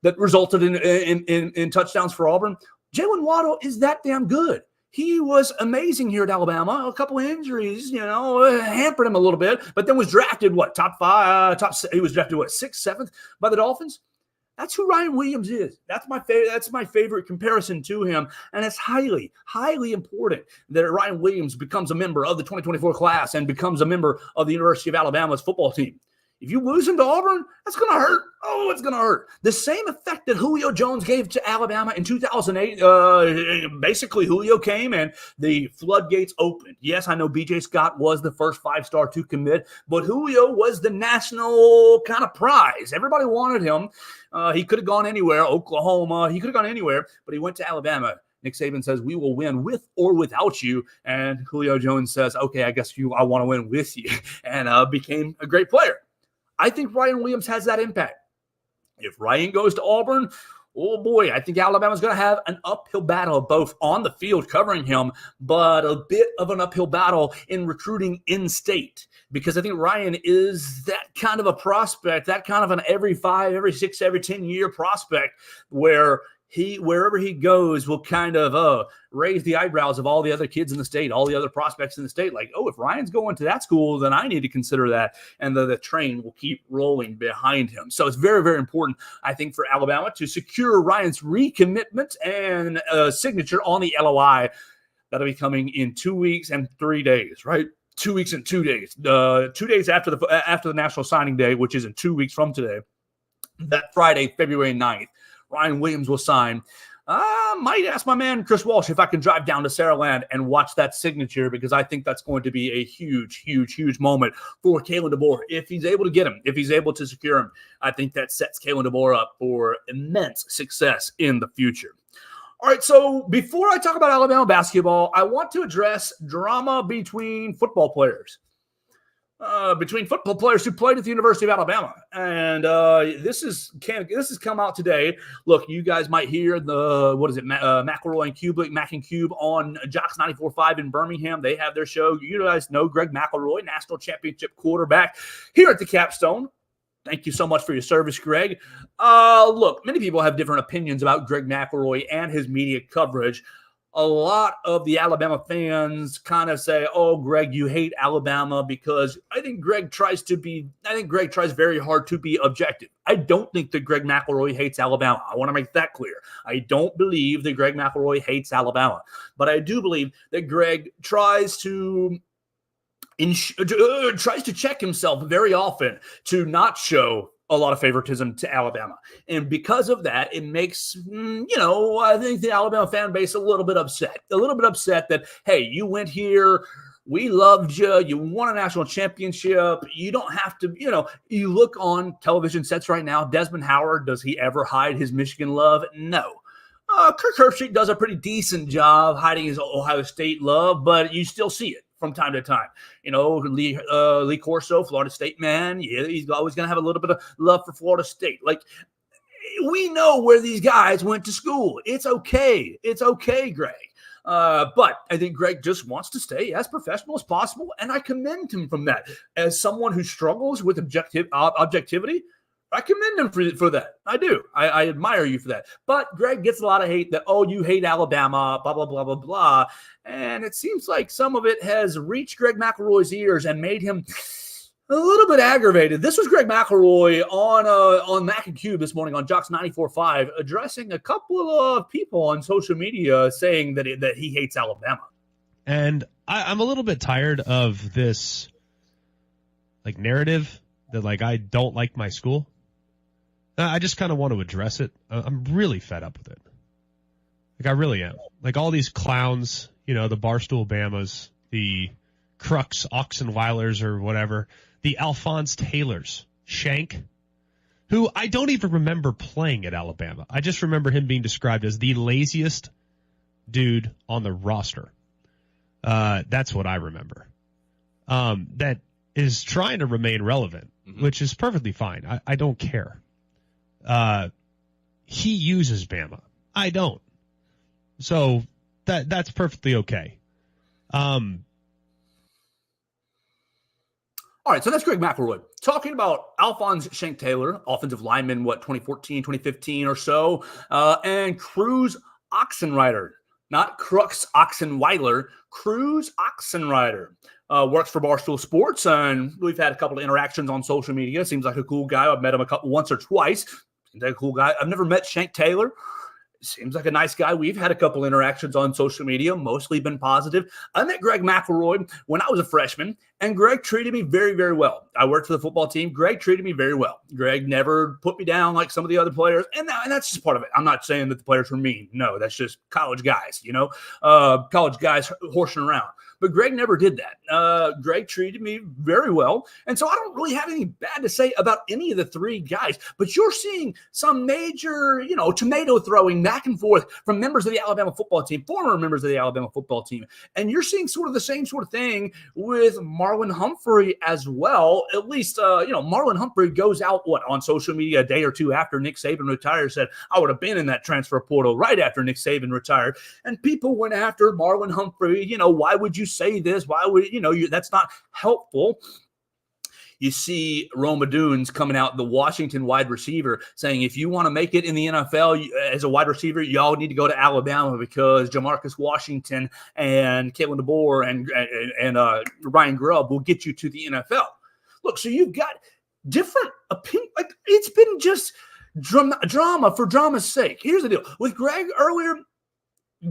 that resulted in touchdowns for Auburn? Jalen Waddle is that damn good. He was amazing here at Alabama. A couple of injuries, hampered him a little bit, but then was drafted, he was drafted, 6th, 7th by the Dolphins? That's who Ryan Williams is. That's my favorite comparison to him, and it's highly, highly important that Ryan Williams becomes a member of the 2024 class and becomes a member of the University of Alabama's football team. If you lose him to Auburn, that's going to hurt. Oh, it's going to hurt. The same effect that Julio Jones gave to Alabama in 2008, basically Julio came and the floodgates opened. Yes, I know B.J. Scott was the first 5-star to commit, but Julio was the national kind of prize. Everybody wanted him. He could have gone anywhere, Oklahoma. He could have gone anywhere, but he went to Alabama. Nick Saban says, we will win with or without you. And Julio Jones says, okay, I guess I want to win with you, and became a great player. I think Ryan Williams has that impact. If Ryan goes to Auburn, oh boy, I think Alabama's going to have an uphill battle both on the field covering him, but a bit of an uphill battle in recruiting in-state, because I think Ryan is that kind of a prospect, that kind of an every 5, every 6, every 10-year prospect where wherever he goes will kind of raise the eyebrows of all the other kids in the state, all the other prospects in the state. Like, oh, if Ryan's going to that school, then I need to consider that. And the train will keep rolling behind him. So it's very, very important, I think, for Alabama to secure Ryan's recommitment and signature on the LOI. That'll be coming in 2 weeks and 3 days, right? 2 weeks and 2 days. 2 days after the National Signing Day, which is in 2 weeks from today. That Friday, February 9th. Ryan Williams will sign. I might ask my man Chris Walsh if I can drive down to Saraland and watch that signature, because I think that's going to be a huge, huge, huge moment for Kalen DeBoer. If he's able to get him, if he's able to secure him, I think that sets Kalen DeBoer up for immense success in the future. All right, so before I talk about Alabama basketball, I want to address drama between football players. Between football players who played at the University of Alabama. And this has come out today. Look, you guys might hear McElroy and Cube, Mac and Cube on Jocks 94.5 in Birmingham. They have their show. You guys know Greg McElroy, national championship quarterback here at the Capstone. Thank you so much for your service, Greg. Look, many people have different opinions about Greg McElroy and his media coverage. A lot of the Alabama fans kind of say, oh, Greg, you hate Alabama, because I think Greg tries very hard to be objective. I don't think that Greg McElroy hates Alabama. I want to make that clear. I don't believe that Greg McElroy hates Alabama, but I do believe that Greg tries to check himself very often to not show a lot of favoritism to Alabama. And because of that, it makes, I think the Alabama fan base a little bit upset that, hey, you went here, we loved you, you won a national championship, you don't have to, you look on television sets right now, Desmond Howard, does he ever hide his Michigan love? No. Kirk Herbstreit does a pretty decent job hiding his Ohio State love, but you still see it from time to time. Lee Corso, Florida State man, yeah, he's always going to have a little bit of love for Florida State. Like, we know where these guys went to school. It's okay. It's okay, Greg. But I think Greg just wants to stay as professional as possible, and I commend him from that. As someone who struggles with objectivity, I commend him for that. I do. I admire you for that. But Greg gets a lot of hate that, oh, you hate Alabama, blah, blah, blah, blah, blah. And it seems like some of it has reached Greg McElroy's ears and made him a little bit aggravated. This was Greg McElroy on Mac and Cube this morning on Jocks 94.5, addressing a couple of people on social media saying that he hates Alabama. And I'm a little bit tired of this narrative that I don't like my school. I just kind of want to address it. I'm really fed up with it. I really am. All these clowns, the Barstool Bamas, the Crux Oxenweilers or whatever, the Alphonse Taylors, Shank, who I don't even remember playing at Alabama. I just remember him being described as the laziest dude on the roster. That's what I remember. That is trying to remain relevant, which is perfectly fine. I don't care. He uses Bama. I don't. So that's perfectly okay. All right, so that's Greg McElroy talking about Alphonse Shank Taylor, offensive lineman, 2014, 2015 or so, and Cruz Oxenrider, not Crux Oxenweiler, Cruz Oxenrider. Works for Barstool Sports, and we've had a couple of interactions on social media. Seems like a cool guy. I've met him once or twice. Seems like a cool guy. I've never met Shank Taylor. Seems like a nice guy. We've had a couple interactions on social media, mostly been positive. I met Greg McElroy when I was a freshman, and Greg treated me very, very well. I worked for the football team. Greg treated me very well. Greg never put me down like some of the other players, and that's just part of it. I'm not saying that the players were mean. No, that's just college guys, college guys horsing around. But Greg never did that. Greg treated me very well. And so I don't really have anything bad to say about any of the three guys. But you're seeing some major, tomato throwing back and forth from members of the Alabama football team, former members of the Alabama football team. And you're seeing sort of the same sort of thing with Marlon Humphrey as well. At least, Marlon Humphrey goes out, on social media a day or two after Nick Saban retired, said, I would have been in that transfer portal right after Nick Saban retired. And people went after Marlon Humphrey. Why would you say this? Why would that's not helpful. You see Roma Dunes coming out, the Washington wide receiver, saying if you want to make it in the NFL as a wide receiver, y'all need to go to Alabama because Jamarcus Washington and Kalen DeBoer and Ryan Grubb will get you to the NFL. Look, so you've got different opinions. It's been just drama for drama's sake. Here's the deal. With Greg earlier,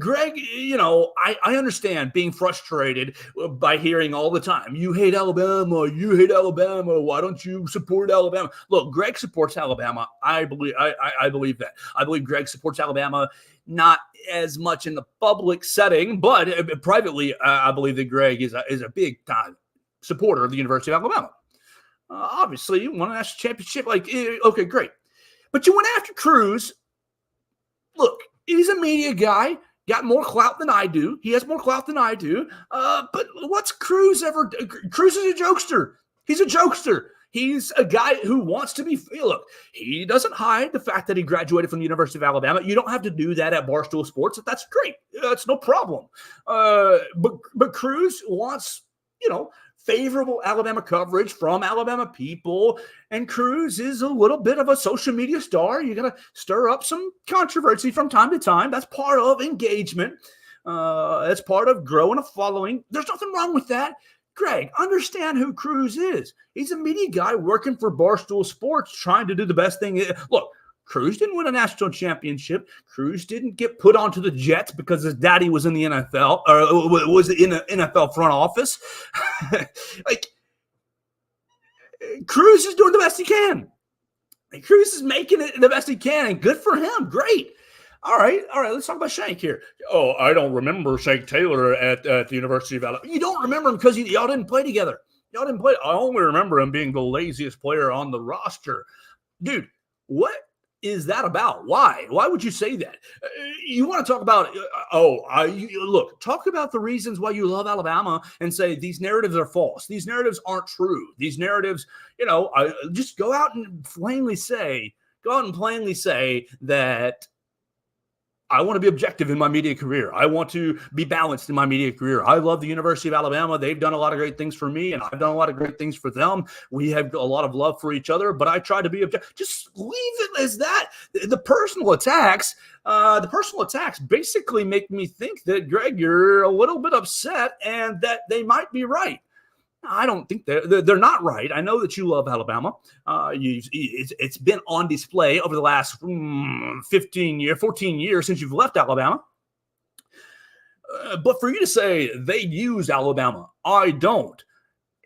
I understand being frustrated by hearing all the time, you hate Alabama, why don't you support Alabama? Look, Greg supports Alabama. I believe that. I believe Greg supports Alabama, not as much in the public setting, but privately, I believe that Greg is a big-time supporter of the University of Alabama. Obviously, you won a national championship. Okay, great. But you went after Cruz. Look, he's a media guy. Got more clout than I do. He has more clout than I do. But what's Cruz ever? Cruz is a jokester. He's a jokester. He's a guy who wants to be. Look, he doesn't hide the fact that he graduated from the University of Alabama. You don't have to do that at Barstool Sports. That's great. That's no problem. But Cruz wants, favorable Alabama coverage from Alabama people. And Cruz is a little bit of a social media star. You're going to stir up some controversy from time to time. That's part of engagement. That's part of growing a following. There's nothing wrong with that. Greg, understand who Cruz is. He's a media guy working for Barstool Sports, trying to do the best thing. Look, Cruz didn't win a national championship. Cruz didn't get put onto the Jets because his daddy was in the NFL or was in an NFL front office. Cruz is doing the best he can. Cruz is making it the best he can, and good for him. Great. All right. Let's talk about Shank here. Oh, I don't remember Shank Taylor at the University of Alabama. You don't remember him because y'all didn't play together. Y'all didn't play. I only remember him being the laziest player on the roster. Dude, what is that about? Why? Why would you say that? You want to talk about, look, talk about the reasons why you love Alabama and say these narratives are false. These narratives aren't true. These narratives, just go out and plainly say that I want to be objective in my media career. I want to be balanced in my media career. I love the University of Alabama. They've done a lot of great things for me, and I've done a lot of great things for them. We have a lot of love for each other, but I try to be objective. Just leave it as that. The personal attacks basically make me think that, Greg, you're a little bit upset and that they might be right. I don't think they're not right. I know that you love Alabama. It's been on display over the last 14 years since you've left Alabama. But for you to say they use Alabama, I don't,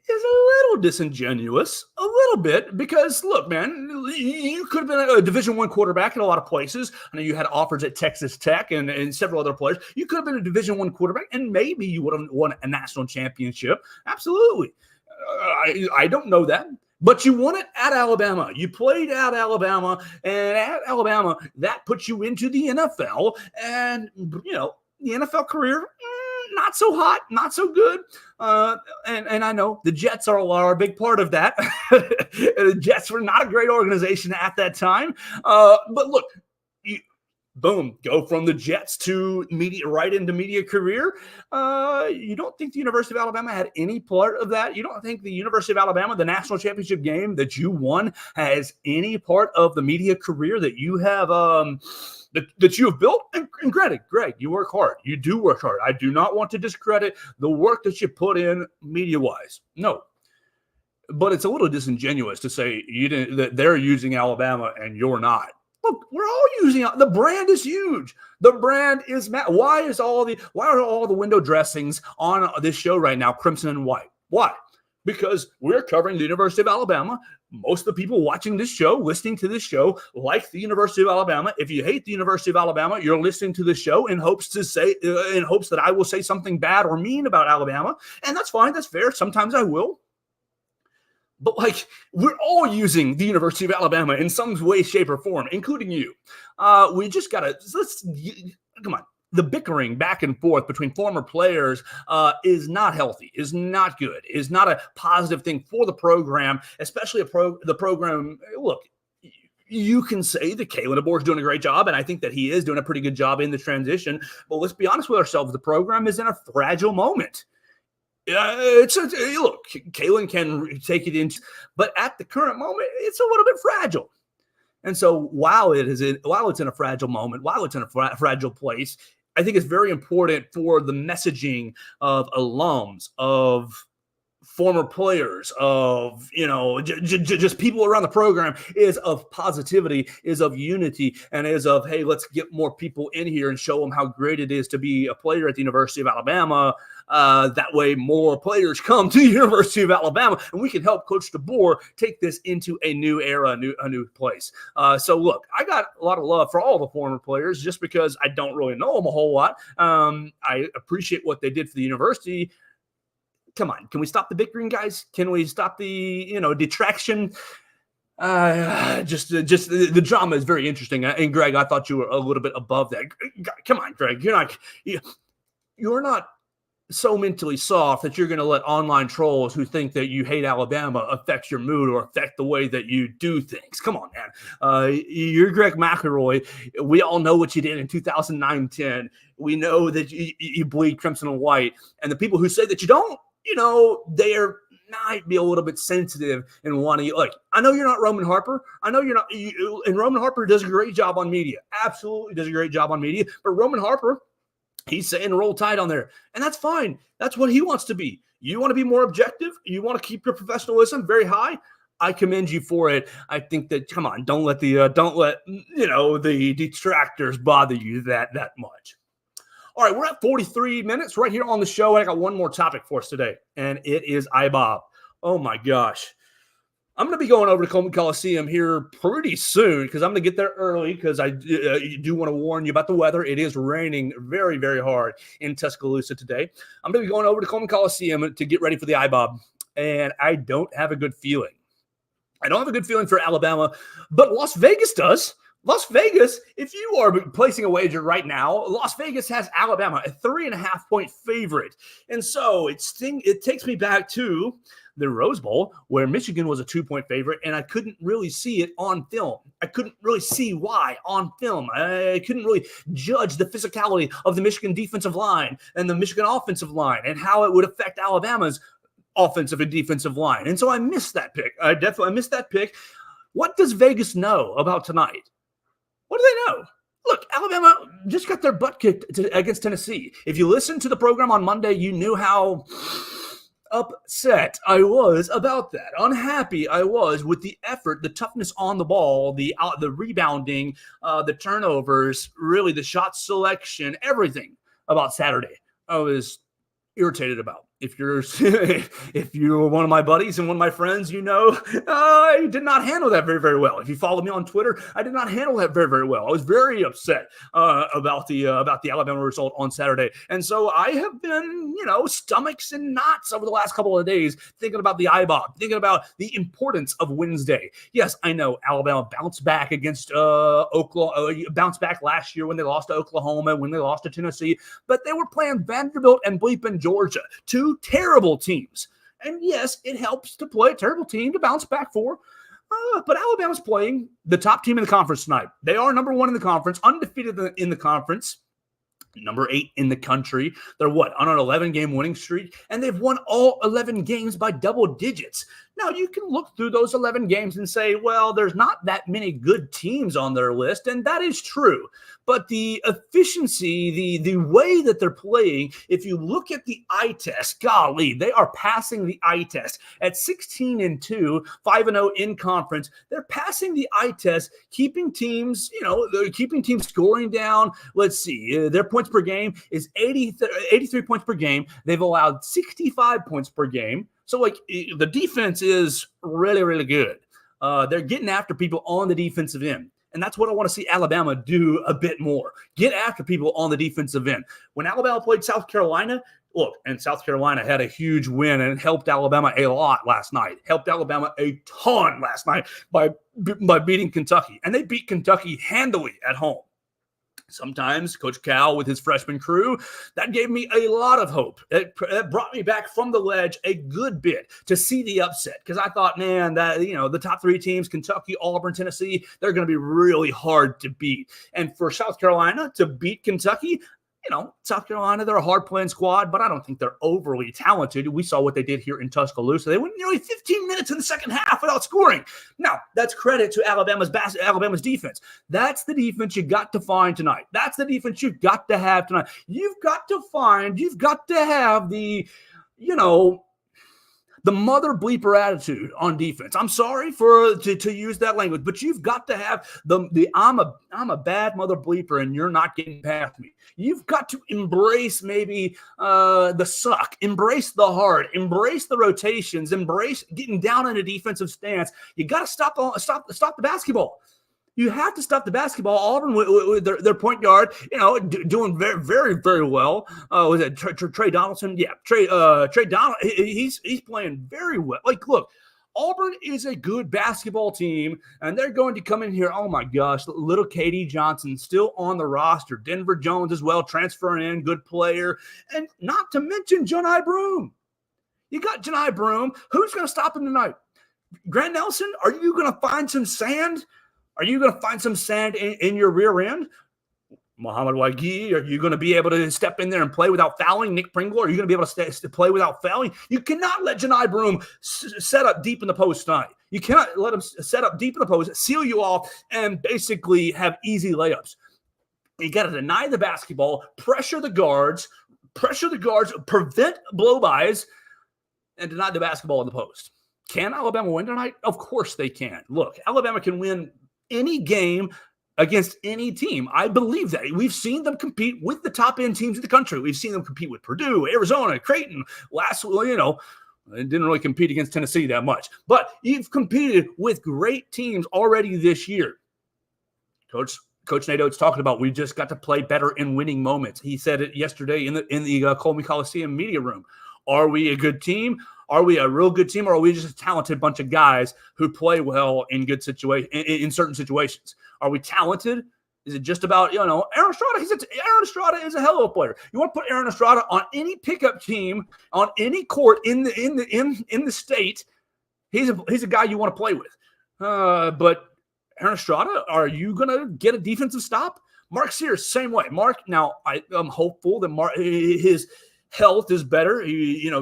is a little disingenuous, a little bit, because look, man, you could have been a Division I quarterback in a lot of places. I know you had offers at Texas Tech and several other players. You could have been a Division I quarterback, and maybe you would have won a national championship. Absolutely. I don't know that. But you won it at Alabama. You played at Alabama, and at Alabama, that puts you into the NFL. And, you know, the NFL career, not so hot, not so good. And I know the Jets are a big part of that. The Jets were not a great organization at that time. But look, boom, go from the Jets to media, right into media career. You don't think the University of Alabama had any part of that? You don't think the University of Alabama, the national championship game that you won, has any part of the media career that you have that you have built? And granted, Greg, you work hard. You do work hard. I do not want to discredit the work that you put in media-wise. No. But it's a little disingenuous to say that they're using Alabama and you're not. Look, we're all using it. The brand is huge. The brand is why are all the window dressings on this show right now crimson and white? Why? Because we're covering the University of Alabama. Most of the people watching this show, listening to this show, like the University of Alabama. If you hate the University of Alabama, you're listening to the show in hopes that I will say something bad or mean about Alabama, and that's fine. That's fair. Sometimes I will. But, like, we're all using the University of Alabama in some way, shape, or form, including you. We just got to – come on. The bickering back and forth between former players is not healthy, is not good, is not a positive thing for the program, especially the program – look, you can say that Kalen DeBoer is doing a great job, and I think that he is doing a pretty good job in the transition. But let's be honest with ourselves. The program is in a fragile moment. Look, Kalen can take it in, but at the current moment, it's a little bit fragile. And so while it's in a fragile moment, while it's in a fragile place, I think it's very important for the messaging of alums, of former players, of, just people around the program, is of positivity, is of unity, and is of, hey, let's get more people in here and show them how great it is to be a player at the University of Alabama. That way more players come to the University of Alabama, and we can help Coach DeBoer take this into a new era, a new place. So look, I got a lot of love for all the former players just because I don't really know them a whole lot. I appreciate what they did for the university. Come on, can we stop the bickering, guys? Can we stop the, detraction? Just the drama is very interesting. And Greg, I thought you were a little bit above that. Come on, Greg, you're not so mentally soft that you're going to let online trolls who think that you hate Alabama affect your mood or affect the way that you do things. Come on, man. You're Greg McElroy. We all know what you did in 2009-10. We know that you bleed crimson and white. And the people who say that you don't, they might be a little bit sensitive and wanting, like, I know you're not Roman Harper. I know you're not, and Roman Harper does a great job on media. Absolutely does a great job on media. But Roman Harper, he's saying roll Tide on there, and that's fine. That's what he wants to be. You want to be more objective? You want to keep your professionalism very high? I commend you for it. I think that, come on, don't let the detractors bother you that much. All right, we're at 43 minutes right here on the show, and I got one more topic for us today, and it is IBOB. Oh, my gosh. I'm going to be going over to Coleman Coliseum here pretty soon because I'm going to get there early because I do want to warn you about the weather. It is raining very, very hard in Tuscaloosa today. I'm going to be going over to Coleman Coliseum to get ready for the IBOB, and I don't have a good feeling. I don't have a good feeling for Alabama, but Las Vegas does. Las Vegas, if you are placing a wager right now, Las Vegas has Alabama a 3.5-point favorite. And so it takes me back to the Rose Bowl where Michigan was a 2-point favorite, and I couldn't really see it on film. I couldn't really see why on film. I couldn't really judge the physicality of the Michigan defensive line and the Michigan offensive line and how it would affect Alabama's offensive and defensive line. And so I missed that pick. I missed that pick. What does Vegas know about tonight? What do they know? Look, Alabama just got their butt kicked against Tennessee. If you listened to the program on Monday, you knew how upset I was about that. Unhappy I was with the effort, the toughness on the ball, the rebounding, the turnovers, really the shot selection, everything about Saturday. I was irritated about. If you're if you're one of my buddies and one of my friends, I did not handle that very, very well. If you follow me on Twitter, I did not handle that very, very well. I was very upset about the Alabama result on Saturday, and so I have been, stomachs and knots over the last couple of days thinking about the IBOB, thinking about the importance of Wednesday. Yes, I know Alabama bounced back against Oklahoma, bounced back last year when they lost to Oklahoma, when they lost to Tennessee, but they were playing Vanderbilt and bleeping Georgia, two terrible teams. And yes, it helps to play a terrible team to bounce back for. But Alabama's playing the top team in the conference tonight. They are number 1 in the conference, undefeated in the conference, number 8 in the country. They're on an 11-game winning streak, and they've won all 11 games by double digits. Now, you can look through those 11 games and say, well, there's not that many good teams on their list, and that is true. But the efficiency, the way that they're playing, if you look at the eye test, golly, they are passing the eye test. At 16-2, 5-0 in conference, they're passing the eye test, keeping teams, scoring down. Let's see, their points per game is 83 points per game. They've allowed 65 points per game. So, the defense is really, really good. They're getting after people on the defensive end. And that's what I want to see Alabama do a bit more. Get after people on the defensive end. When Alabama played South Carolina, and South Carolina had a huge win and helped Alabama a lot last night. Helped Alabama a ton last night by beating Kentucky. And they beat Kentucky handily at home. Sometimes Coach Cal with his freshman crew, that gave me a lot of hope. It brought me back from the ledge a good bit to see the upset, because I thought, man, that the top 3 teams, Kentucky, Auburn, Tennessee, they're going to be really hard to beat. And for South Carolina to beat Kentucky, South Carolina, they're a hard-playing squad, but I don't think they're overly talented. We saw what they did here in Tuscaloosa. They went nearly 15 minutes in the second half without scoring. Now, that's credit to Alabama's defense. That's the defense you got to find tonight. That's the defense you've got to have tonight. You've got to have the mother bleeper attitude on defense. I'm sorry to use that language, but you've got to have the I'm a bad mother bleeper and you're not getting past me. You've got to embrace maybe the suck, embrace the hard, embrace the rotations, embrace getting down in a defensive stance. You got to stop the basketball. You have to stop the basketball. Auburn with their point guard, doing very, very, very well. Was it Trey Donaldson? Yeah, Trey Donald. He's playing very well. Look, Auburn is a good basketball team, and they're going to come in here. Oh my gosh, little Katie Johnson still on the roster. Denver Jones as well, transferring in, good player, and not to mention Johni Broome. You got Johni Broome. Who's going to stop him tonight? Grant Nelson? Are you going to find some sand? Are you going to find some sand in your rear end? Muhammad Waigi, are you going to be able to step in there and play without fouling? Nick Pringle, are you going to be able to play without fouling? You cannot let Johni Broome set up deep in the post tonight. You cannot let him set up deep in the post, seal you off, and basically have easy layups. You got to deny the basketball, pressure the guards, prevent blow-bys, and deny the basketball in the post. Can Alabama win tonight? Of course they can. Look, Alabama can win any game against any team. I believe that. We've seen them compete with the top-end teams in the country. We've seen them compete with Purdue, Arizona, Creighton. They didn't really compete against Tennessee that much. But you've competed with great teams already this year. Coach Nate Oates talking about we just got to play better in winning moments. He said it yesterday in the Coleman Coliseum media room. Are we a good team? Are we a real good team, or are we just a talented bunch of guys who play well in good in certain situations? Are we talented? Is it just about Aaron Estrada? Aaron Estrada is a hell of a player. You want to put Aaron Estrada on any pickup team on any court in the state? He's a guy you want to play with. But Aaron Estrada, are you going to get a defensive stop? Mark Sears, same way. Mark, now I'm hopeful that his health is better.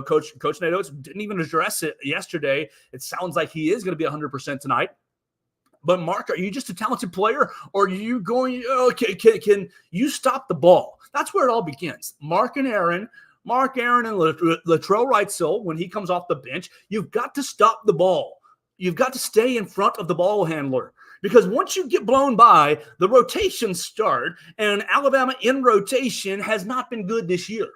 Coach Nate Oates didn't even address it yesterday. It sounds like he is going to be 100% tonight. But Mark, are you just a talented player, or are you going? Can you stop the ball? That's where it all begins. Mark and Aaron Mark Aaron and Latrell Wrightsell, when he comes off the bench, you've got to stop the ball. You've got to stay in front of the ball handler. Because once you get blown by, the rotations start, and Alabama in rotation has not been good this year.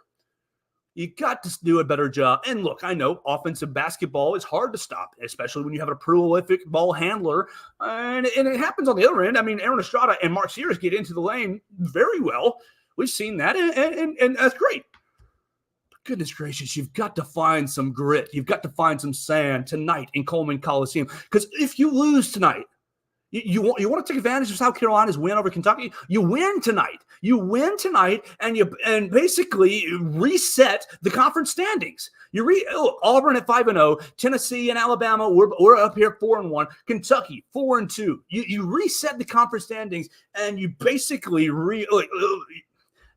You got to do a better job. And look, I know offensive basketball is hard to stop, especially when you have a prolific ball handler. And it happens on the other end. I mean, Aaron Estrada and Mark Sears get into the lane very well. We've seen that, and that's great. But goodness gracious, you've got to find some grit. You've got to find some sand tonight in Coleman Coliseum. Because if you lose tonight, you want to take advantage of South Carolina's win over Kentucky? You win tonight. You win tonight, and basically reset the conference standings. Auburn at 5-0, Tennessee and Alabama we're up here 4-1, Kentucky 4-2. You reset the conference standings, and you basically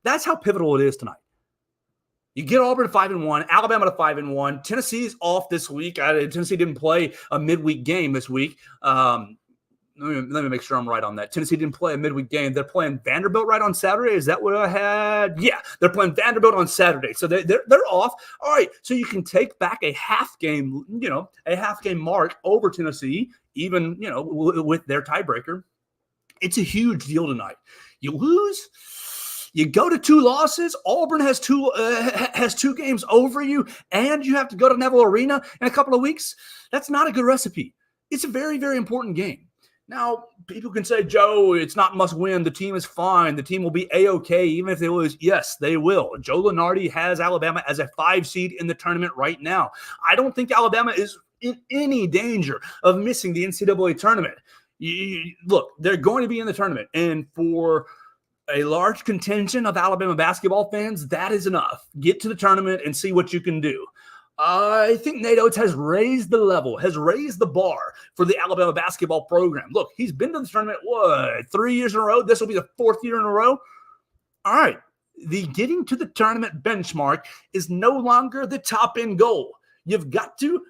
that's how pivotal it is tonight. You get Auburn to 5-1, Alabama to 5-1. Tennessee's off this week. Tennessee didn't play a midweek game this week. Let me make sure I'm right on that. Tennessee didn't play a midweek game. They're playing Vanderbilt right on Saturday. Is that what I had? Yeah, they're playing Vanderbilt on Saturday. So they're off. All right, so you can take back a half game mark over Tennessee, even, with their tiebreaker. It's a huge deal tonight. You lose, you go to 2 losses. Auburn has two games over you, and you have to go to Neville Arena in a couple of weeks. That's not a good recipe. It's a very, very important game. Now, people can say, Joe, it's not must win. The team is fine. The team will be A-okay even if they lose. Yes, they will. Joe Lunardi has Alabama as a 5 seed in the tournament right now. I don't think Alabama is in any danger of missing the NCAA tournament. Look, they're going to be in the tournament. And for a large contingent of Alabama basketball fans, that is enough. Get to the tournament and see what you can do. I think Nate Oates has raised the level, has raised the bar for the Alabama basketball program. Look, he's been to the tournament, 3 years in a row? This will be the 4th year in a row? All right. The getting to the tournament benchmark is no longer the top-end goal. You've got to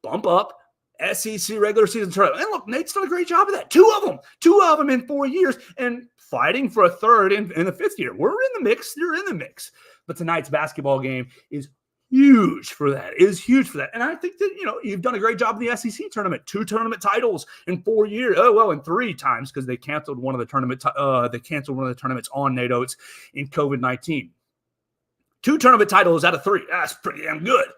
bump up SEC regular season tournament. And look, Nate's done a great job of that. Two of them in 4 years, and fighting for a third in the 5th year. We're in the mix. You're in the mix. But tonight's basketball game is huge for that. And I think that, you've done a great job in the SEC tournament. 2 tournament titles in 4 years. In 3 times, because they canceled one of the tournaments on Nate Oates in COVID-19. 2 tournament titles out of 3. That's pretty damn good.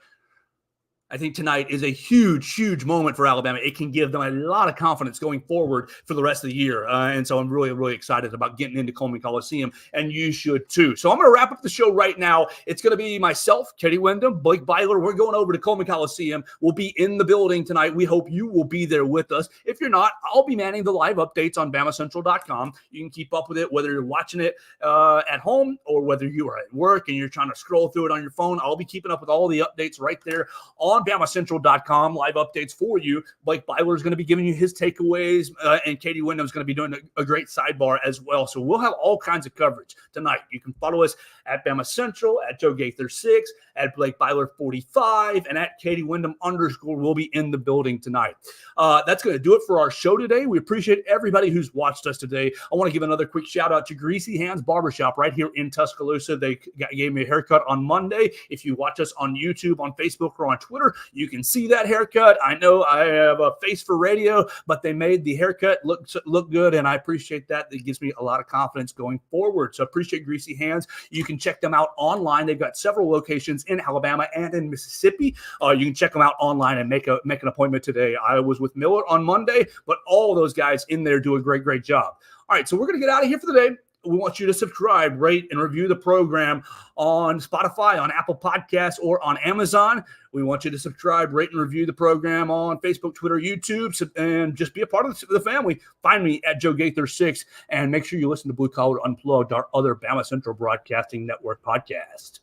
I think tonight is a huge, huge moment for Alabama. It can give them a lot of confidence going forward for the rest of the year. And so I'm really, really excited about getting into Coleman Coliseum, and you should too. So I'm going to wrap up the show right now. It's going to be myself, Katie Wyndham, Blake Byler. We're going over to Coleman Coliseum. We'll be in the building tonight. We hope you will be there with us. If you're not, I'll be manning the live updates on BamaCentral.com. You can keep up with it, whether you're watching it at home or whether you are at work and you're trying to scroll through it on your phone. I'll be keeping up with all the updates right there on BamaCentral.com, live updates for you. Blake Byler is going to be giving you his takeaways, and Katie Wyndham is going to be doing a great sidebar as well. So we'll have all kinds of coverage tonight. You can follow us at BamaCentral, at Joe Gaither 6, at Blake Byler 45, and at Katie Wyndham _ will be in the building tonight. That's going to do it for our show today. We appreciate everybody who's watched us today. I want to give another quick shout out to Greasy Hands Barbershop right here in Tuscaloosa. They gave me a haircut on Monday. If you watch us on YouTube, on Facebook, or on Twitter, you can see that haircut. I know I have a face for radio, but they made the haircut look good, and I appreciate that. It gives me a lot of confidence going forward. So appreciate Greasy Hands. You can check them out online. They've got several locations in Alabama and in Mississippi. You can check them out online and make an appointment today. I was with Miller on Monday, but all those guys in there do a great, great job. All right, so we're going to get out of here for the day. We want you to subscribe, rate, and review the program on Spotify, on Apple Podcasts, or on Amazon. We want you to subscribe, rate, and review the program on Facebook, Twitter, YouTube, and just be a part of the family. Find me at Joe Gaither 6, and make sure you listen to Blue Collar Unplugged, our other Bama Central Broadcasting Network podcast.